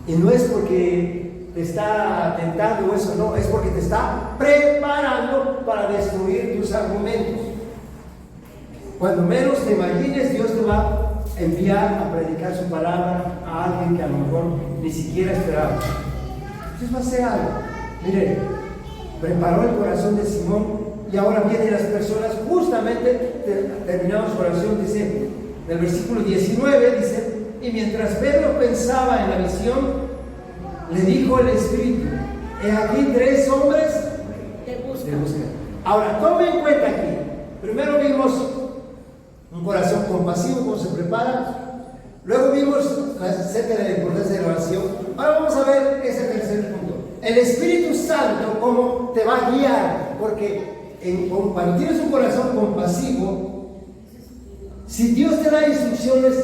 y no es porque te está tentando eso, no, es porque te está preparando para destruir tus argumentos. Cuando menos te imagines, Dios te va a enviar a predicar su palabra a alguien que a lo mejor ni siquiera esperaba. Entonces va a ser algo. Mire, preparó el corazón de Simón y ahora vienen las personas, justamente terminamos su oración, dice, del versículo 19, dice, y mientras Pedro pensaba en la visión, le dijo el Espíritu, he aquí 3 hombres te buscan. Ahora, tomen en cuenta aquí, primero vimos un corazón compasivo, cómo se prepara, luego vimos acerca de la importancia de la oración. Ahora vamos a ver ese tercer punto, el Espíritu Santo, cómo te va a guiar, porque cuando tienes un corazón compasivo, si Dios te da instrucciones,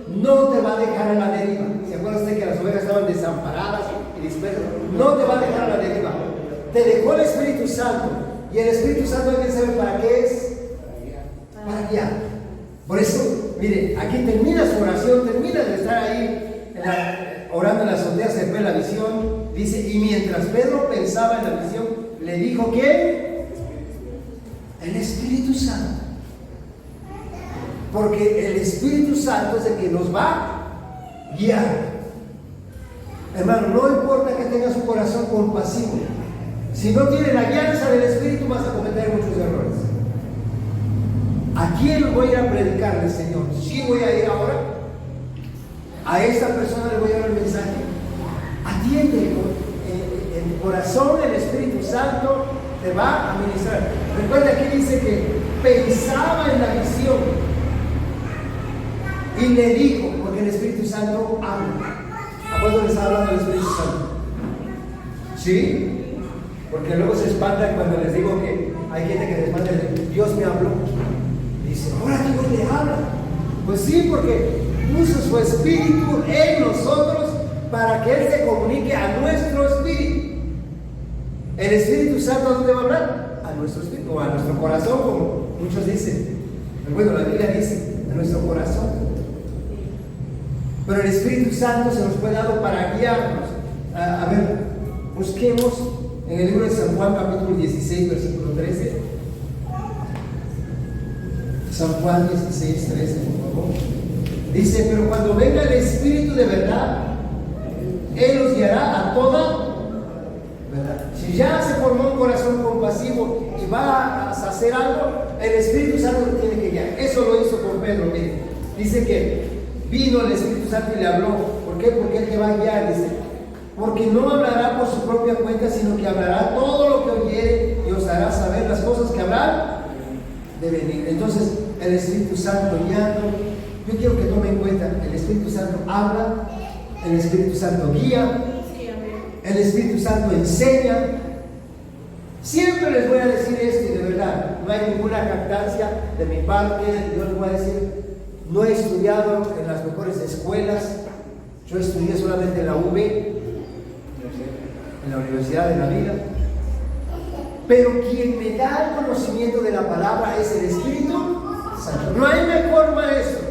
no te va a dejar a la deriva. ¿Se acuerda usted que las ovejas estaban desamparadas y dispersas? No te va a dejar a la deriva. Te dejó el Espíritu Santo. Y el Espíritu Santo hay que saber para qué es. Para guiar. Por eso, mire, aquí termina su oración, termina de estar ahí orando en la azotea, se ve la visión. Dice, y mientras Pedro pensaba en la visión, le dijo que el Espíritu Santo. Porque el Espíritu Santo es el que nos va a guiar. Hermano, no importa que tengas un corazón compasivo. Si no tienes la guianza del Espíritu, vas a cometer muchos errores. ¿A quién voy a ir a predicarle, Señor? Sí voy a ir ahora. A esta persona le voy a dar el mensaje. Atiende en tu corazón, el Espíritu Santo te va a ministrar. Recuerda que dice que pensaba en la visión. Y le dijo, porque el Espíritu Santo habla. ¿A cuándo le está hablando el Espíritu Santo? ¿Sí? Porque luego se espantan cuando les digo que hay gente que se espanta y dice, Dios me habló. Dice, ahora Dios le habla. Pues sí, porque puso su Espíritu en nosotros para que Él se comunique a nuestro espíritu. El Espíritu Santo, ¿a dónde va a hablar? A nuestro espíritu, o a nuestro corazón, como muchos dicen. Bueno, la Biblia dice, a nuestro corazón. Pero el Espíritu Santo se nos fue dado para guiarnos. A ver, busquemos en el libro de San Juan, capítulo 16, versículo 13. San Juan 16, 13, por favor. Dice, pero cuando venga el Espíritu de verdad, Él los guiará a toda verdad. Si ya se formó un corazón compasivo y va a hacer algo, el Espíritu Santo lo tiene que guiar. Eso lo hizo con Pedro. Mire, dice que vino el Espíritu Santo y le habló. ¿Por qué? Porque Él te va a guiar, dice. Porque no hablará por su propia cuenta, sino que hablará todo lo que oyere y os hará saber las cosas que habrá de venir. Entonces, el Espíritu Santo guiando. Yo quiero que tomen en cuenta, el Espíritu Santo habla, el Espíritu Santo guía, el Espíritu Santo enseña. Siempre les voy a decir esto y de verdad, no hay ninguna jactancia de mi parte. Yo les voy a decir, no he estudiado en las mejores escuelas. Yo estudié solamente en la UV, en la Universidad de la Vida. Pero quien me da el conocimiento de la palabra es el Espíritu Santo. No hay mejor maestro.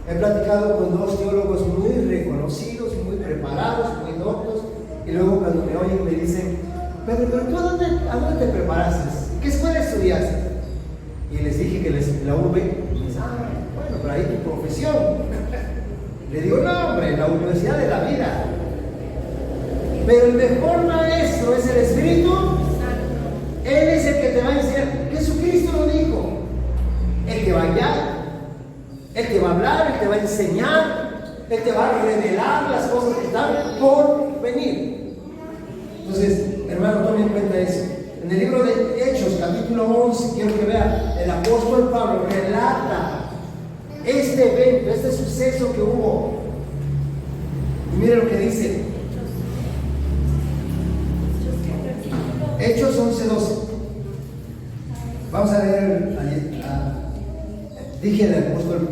He platicado con dos teólogos muy reconocidos, muy preparados, muy doctos, y luego cuando me oyen me dicen, Pedro, pero ¿tú a dónde te preparaste? ¿Qué escuela estudiaste? Y les dije que la UV. Y me dicen, bueno, pero ahí tu profesión. Le digo, no, hombre, la Universidad de la Vida. Pero el mejor maestro es el Espíritu Santo. Él es el que te va a enseñar. Jesucristo lo dijo. Él te va a guiar, Él te va a hablar, Él te va a enseñar, Él te va a revelar las cosas que están por venir. Entonces, hermano, tomen en cuenta eso. En el libro de Hechos, capítulo 11, quiero que vean, el apóstol Pablo relata este evento, este suceso que hubo. Y miren lo que dice. Hechos 11:12. Vamos a leer. Dije el apóstol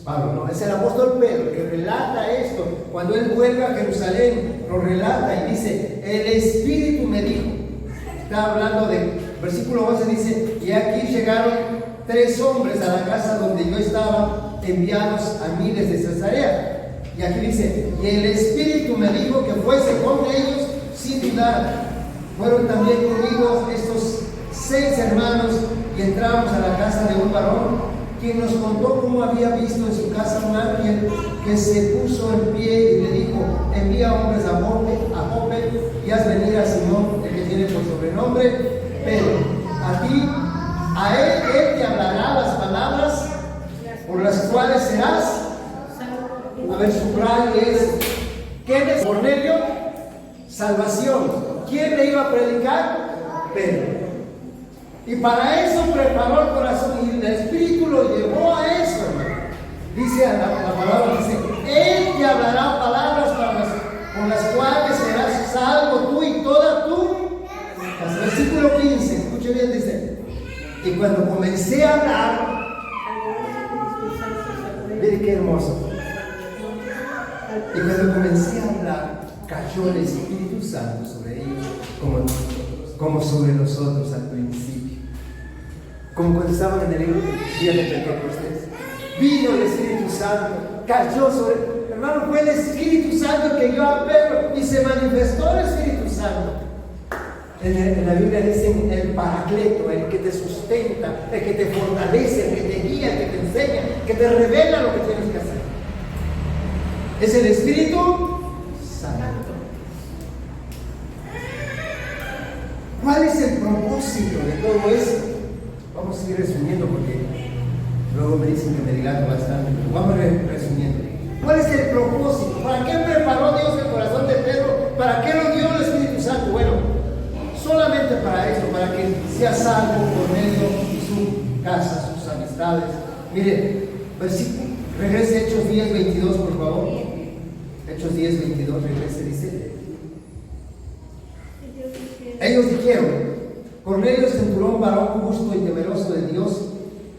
Pablo, no, es el apóstol Pedro que relata esto. Cuando él vuelve a Jerusalén, lo relata y dice: el Espíritu me dijo. Está hablando de, versículo 11 dice: y aquí llegaron 3 hombres a la casa donde yo estaba, enviados a mí desde Cesarea. Y aquí dice: y el Espíritu me dijo que fuese con ellos sin dudar. Fueron también conmigo estos 6 hermanos y entramos a la casa de un varón, quien nos contó cómo había visto en su casa un ángel que se puso en pie y le dijo: envía hombres a Jope y haz venir a Simón, el que tiene por sobrenombre Pedro. A él te hablará las palabras por las cuales serás. A ver, subraye es. ¿Quién es Cornelio? Salvación. ¿Quién le iba a predicar? Pedro. Y para eso preparó el corazón y el Espíritu lo llevó a eso, hermano. Dice la palabra, dice: Él te hablará palabras con las cuales serás salvo tú y toda tu casa. Versículo 15, escuche bien, dice: cuando comencé a hablar, mire qué hermoso. Y cuando comencé a hablar, cayó el Espíritu Santo sobre ellos como sobre nosotros al principio. Como cuando estaban en el día de Pentecostés. Vino el Espíritu Santo, cayó sobre... Hermano, fue el Espíritu Santo que dio a Pedro y se manifestó el Espíritu Santo. En la Biblia dicen el Paracleto, el que te sustenta, el que te fortalece, el que te guía, el que te enseña, que te revela lo que tienes que hacer. Es el Espíritu Santo. ¿Cuál es el propósito de todo esto? Vamos a ir resumiendo porque luego me dicen que me dilato bastante. Vamos resumiendo. ¿Cuál es el propósito? ¿Para qué preparó Dios el corazón de Pedro? ¿Para qué lo dio el Espíritu Santo? Bueno, solamente para esto, para que sea salvo por medio de su casa, sus amistades. Mire, regrese a Hechos 10, 22, por favor. Hechos 10, 22, regrese, dice. Ellos dijeron: Cornelio, centurión, varón justo y temeroso de Dios,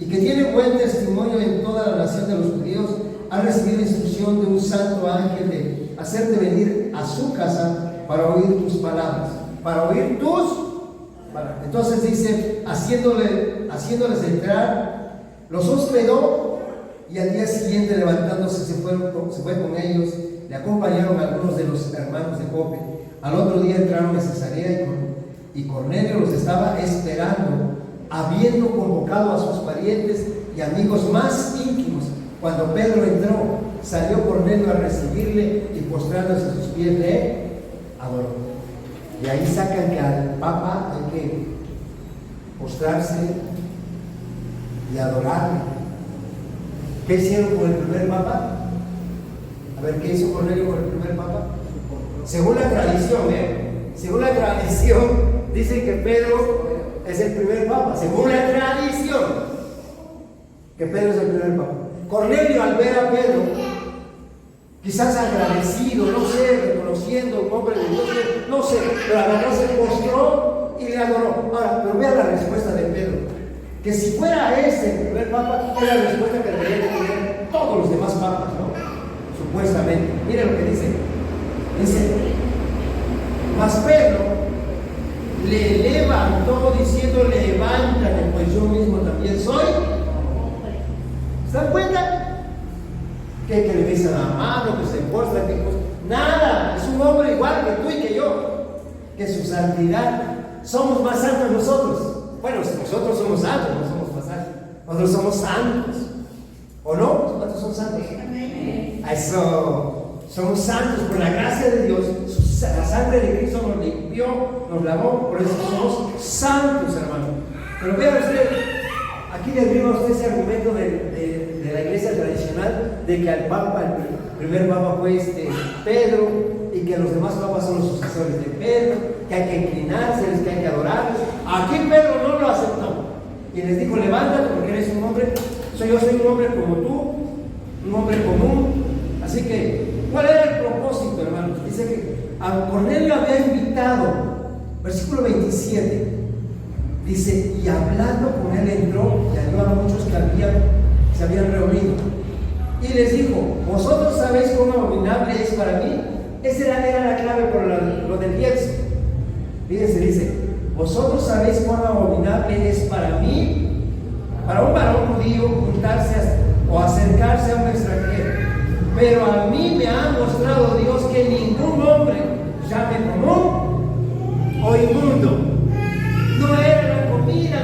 y que tiene buen testimonio en toda la nación de los judíos, ha recibido instrucción de un santo ángel de hacerte venir a su casa para oír tus palabras. Para oír tus palabras. Entonces dice, haciéndoles entrar, los hospedó, y al día siguiente, levantándose, se fue con ellos. Le acompañaron algunos de los hermanos de Jope. Al otro día entraron a Cesarea y Cornelio los estaba esperando, habiendo convocado a sus parientes y amigos más íntimos. Cuando Pedro entró, salió Cornelio a recibirle y postrándose a sus pies le adoró. Y ahí sacan que al Papa hay que postrarse y adorarle. ¿Qué hicieron con el primer Papa? A ver, ¿qué hizo Cornelio con el primer Papa? Según la tradición, dicen que Pedro es el primer Papa. Según la tradición, que Pedro es el primer Papa. Cornelio, al ver a Pedro, quizás agradecido, no sé, reconociendo un hombre de Dios, no sé, pero a la verdad se postró y le adoró. Ahora, pero vea la respuesta de Pedro, que si fuera este el primer Papa, era la respuesta que deberían tener todos los demás papas, ¿no? Supuestamente. Mire lo que dice. Dice, mas Pedro le levantó diciendo: levántate, pues yo mismo también soy. ¿Se dan cuenta? Que le besan la mano, que se postra, que nada, es un hombre igual que tú y que yo, que su santidad, somos más santos nosotros. Bueno, nosotros somos santos, no somos más santos, nosotros somos santos, ¿o no? ¿Cuántos son santos? Eso, somos santos por la gracia de Dios. La sangre de Cristo nos limpió, nos lavó, por eso somos santos, hermano. Pero vean usted, aquí le arriba a usted ese argumento de la iglesia tradicional de que al Papa, el primer Papa fue Pedro, y que los demás papas son los sucesores de Pedro, que hay que inclinárseles, que hay que adorarles. Aquí Pedro no lo aceptó y les dijo: levántate porque eres un hombre, yo soy un hombre como tú, un hombre común. Así que, ¿cuál era el propósito, hermanos? Dice que a Cornelio había invitado, versículo 27, dice: y hablando con él entró y halló a muchos que se habían reunido, y les dijo: vosotros sabéis cuán abominable es para mí. Esa era la clave por lo del diezmo. Fíjense, dice: vosotros sabéis cuán abominable es para mí, para un varón judío, juntarse o acercarse a un extranjero. Pero a mí me ha mostrado Dios que ningún hombre llame común o inmundo. No era la comida,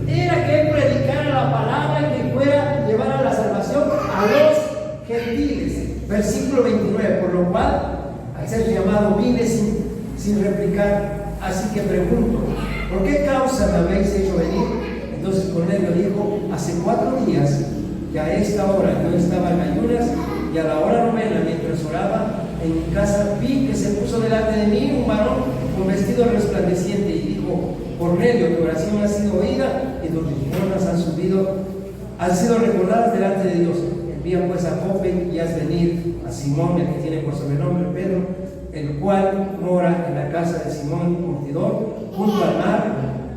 no era que él predicara la palabra y que fuera llevar a la salvación a los gentiles. Versículo 29, por lo cual, al ser llamado, vine sin replicar. Así que pregunto: ¿por qué causa me habéis hecho venir? Entonces Cornelio dijo: hace 4 días que a esta hora yo estaba en ayunas, y a la hora 9, mientras oraba en mi casa, vi que se puso delante de mí un varón con vestido resplandeciente y dijo: Cornelio, tu oración ha sido oída y tus limosnas han sido recordadas delante de Dios. Envía pues a Jope y haz venir a Simón, el que tiene por sobrenombre Pedro, el cual mora en la casa de Simón Curtidor, junto al mar,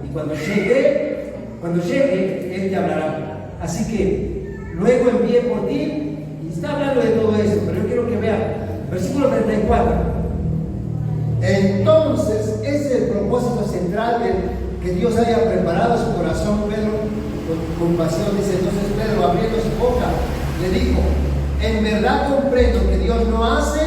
y cuando llegue Cuando llegue, Él te hablará. Así que luego envié por ti, y está hablando de todo eso, pero yo quiero que vean, versículo 34. Entonces, ese es el propósito central que Dios haya preparado su corazón. Pedro, con compasión, dice, entonces Pedro, abriendo su boca, le dijo, en verdad comprendo que Dios no hace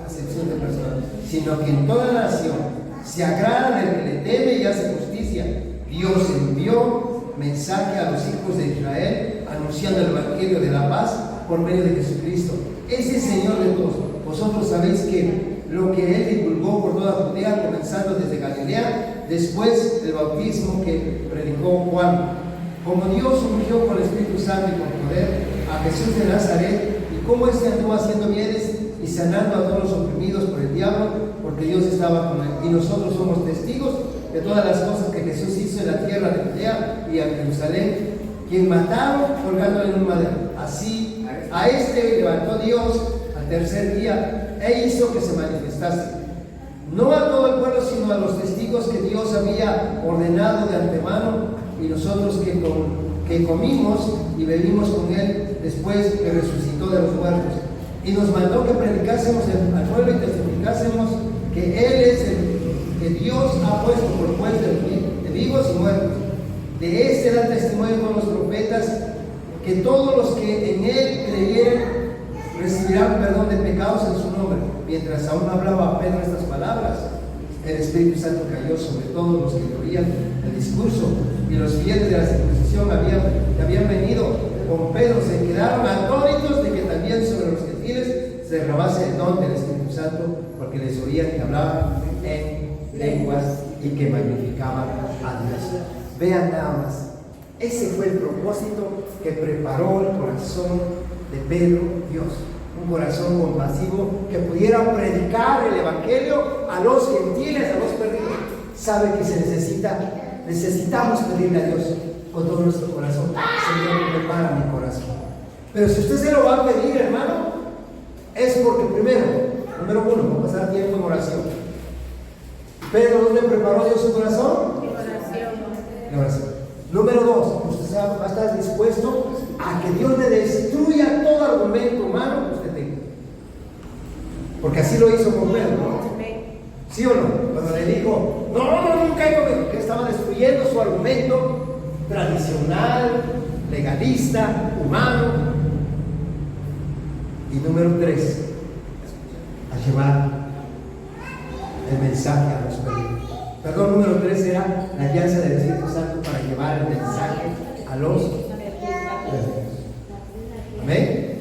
acepción de personas, sino que en toda nación se agrada del que le teme y hace justicia. Dios envió mensaje a los hijos de Israel, anunciando el evangelio de la paz por medio de Jesucristo. Ese Señor de todos. Vosotros sabéis que lo que Él divulgó por toda Judea, comenzando desde Galilea, después del bautismo que predicó Juan, como Dios ungió con el Espíritu Santo y con poder a Jesús de Nazaret, y cómo éste anduvo haciendo bienes y sanando a todos los oprimidos por el diablo, porque Dios estaba con él. Y nosotros somos testigos de todas las cosas que Jesús hizo en la tierra de Judea y en Jerusalén, quien mataron colgándole en un madero. Así, a este levantó Dios al tercer día e hizo que se manifestase, no a todo el pueblo, sino a los testigos que Dios había ordenado de antemano, y nosotros que comimos y bebimos con Él después que resucitó de los muertos. Y nos mandó que predicásemos al pueblo y testificásemos que Él es el que Dios ha puesto por juez de vivos y muertos. De este dan testimonio todos los profetas, que todos los que en Él creyeren recibirán perdón de pecados en su nombre. Mientras aún hablaba Pedro estas palabras, el Espíritu Santo cayó sobre todos los que oían el discurso, y los fieles de la circuncisión que habían venido con Pedro se quedaron atónitos de que también sobre los gentiles se derramase el don del Espíritu Santo, porque les oían que hablaban en lenguas y que magnificaban a Dios. Vean nada más, ese fue el propósito que preparó el corazón de Pedro, Dios. Un corazón compasivo que pudiera predicar el evangelio a los gentiles, a los perdidos. Sabe que se necesitamos pedirle a Dios con todo nuestro corazón: Señor, prepara mi corazón. Pero si usted se lo va a pedir, hermano, es porque número uno, va a pasar tiempo en oración. Pero ¿dónde preparó Dios su corazón? En oración. Número dos, usted va a estar dispuesto a que Dios le destruya todo argumento humano que usted tenga. Porque así lo hizo con Pedro, ¿no? ¿Sí o no? Cuando le dijo, no, nunca he comido, que estaba destruyendo su argumento tradicional, legalista, humano. Y número tres, a llevar el mensaje a los perdidos. Perdón, número 3 era la alianza del Espíritu Santo para llevar el mensaje a los perdidos. ¿Amén?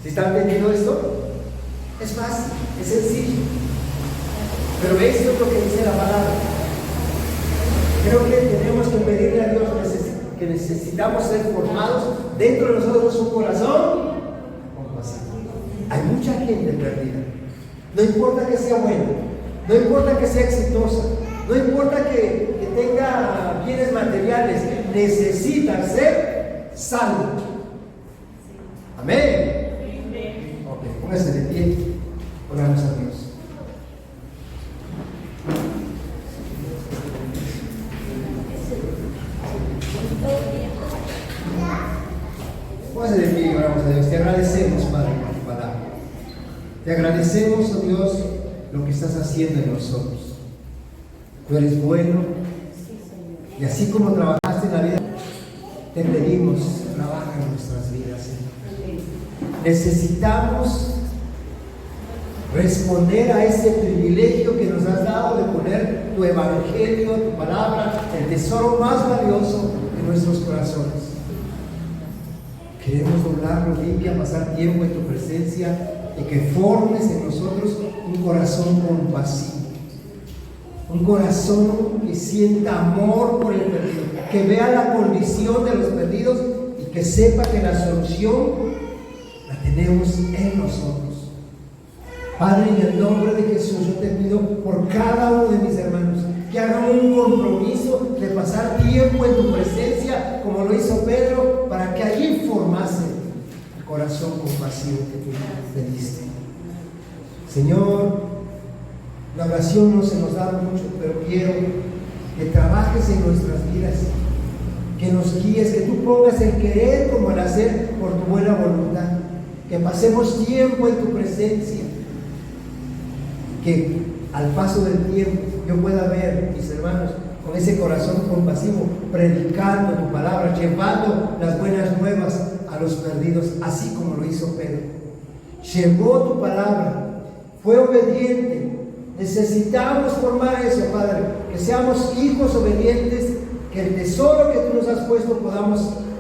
¿Sí están entendiendo esto? Es fácil, es sencillo. Pero esto es lo que dice la palabra. Creo que tenemos que pedirle a Dios que necesitamos ser formados dentro de nosotros un corazón compasivo. Hay mucha gente perdida. No importa que sea buena, no importa que sea exitosa, no importa que tenga bienes materiales, necesita ser salvo. Amén. Ok, póngase de pie, oramos a Dios. Póngase de pie y oramos a Dios. Te agradecemos, Padre, por tu palabra. Te agradecemos, oh Dios, lo que estás haciendo en nosotros. Tú eres bueno, y así como trabajaste en la vida, te pedimos, trabaja en nuestras vidas, Señor. Necesitamos responder a ese privilegio que nos has dado de poner tu evangelio, tu palabra, el tesoro más valioso de nuestros corazones. Queremos doblar rodilla, pasar tiempo en tu presencia y que formes en nosotros un corazón compasivo. Un corazón que sienta amor por el perdido, que vea la condición de los perdidos y que sepa que la solución la tenemos en nosotros. Padre, en el nombre de Jesús, yo te pido por cada uno de mis hermanos que hagan un compromiso de pasar tiempo en tu presencia, como lo hizo Pedro, para que allí formase el corazón compasivo que tú te diste. Señor, la oración no se nos da mucho, pero quiero que trabajes en nuestras vidas que nos guíes, que tú pongas el querer como el hacer por tu buena voluntad, que pasemos tiempo en tu presencia, que al paso del tiempo yo pueda ver, mis hermanos, con ese corazón compasivo, predicando tu palabra, llevando las buenas nuevas a los perdidos, así como lo hizo Pedro. Llevó tu palabra, fue obediente. Necesitamos formar eso, Padre, que seamos hijos obedientes, que el tesoro que tú nos has puesto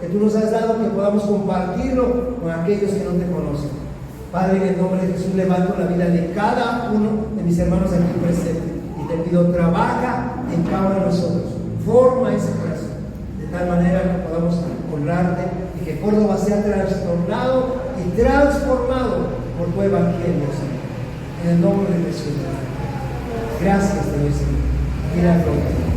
que tú nos has dado, que podamos compartirlo con aquellos que no te conocen. Padre, en el nombre de Jesús levanto la vida de cada uno de mis hermanos aquí presentes y te pido, trabaja en cada uno de nosotros, forma ese corazón, de tal manera que podamos honrarte y que Córdoba sea trastornado y transformado por tu evangelio, Señor. En el nombre de Jesús. Gracias, Señor. Y la gloria.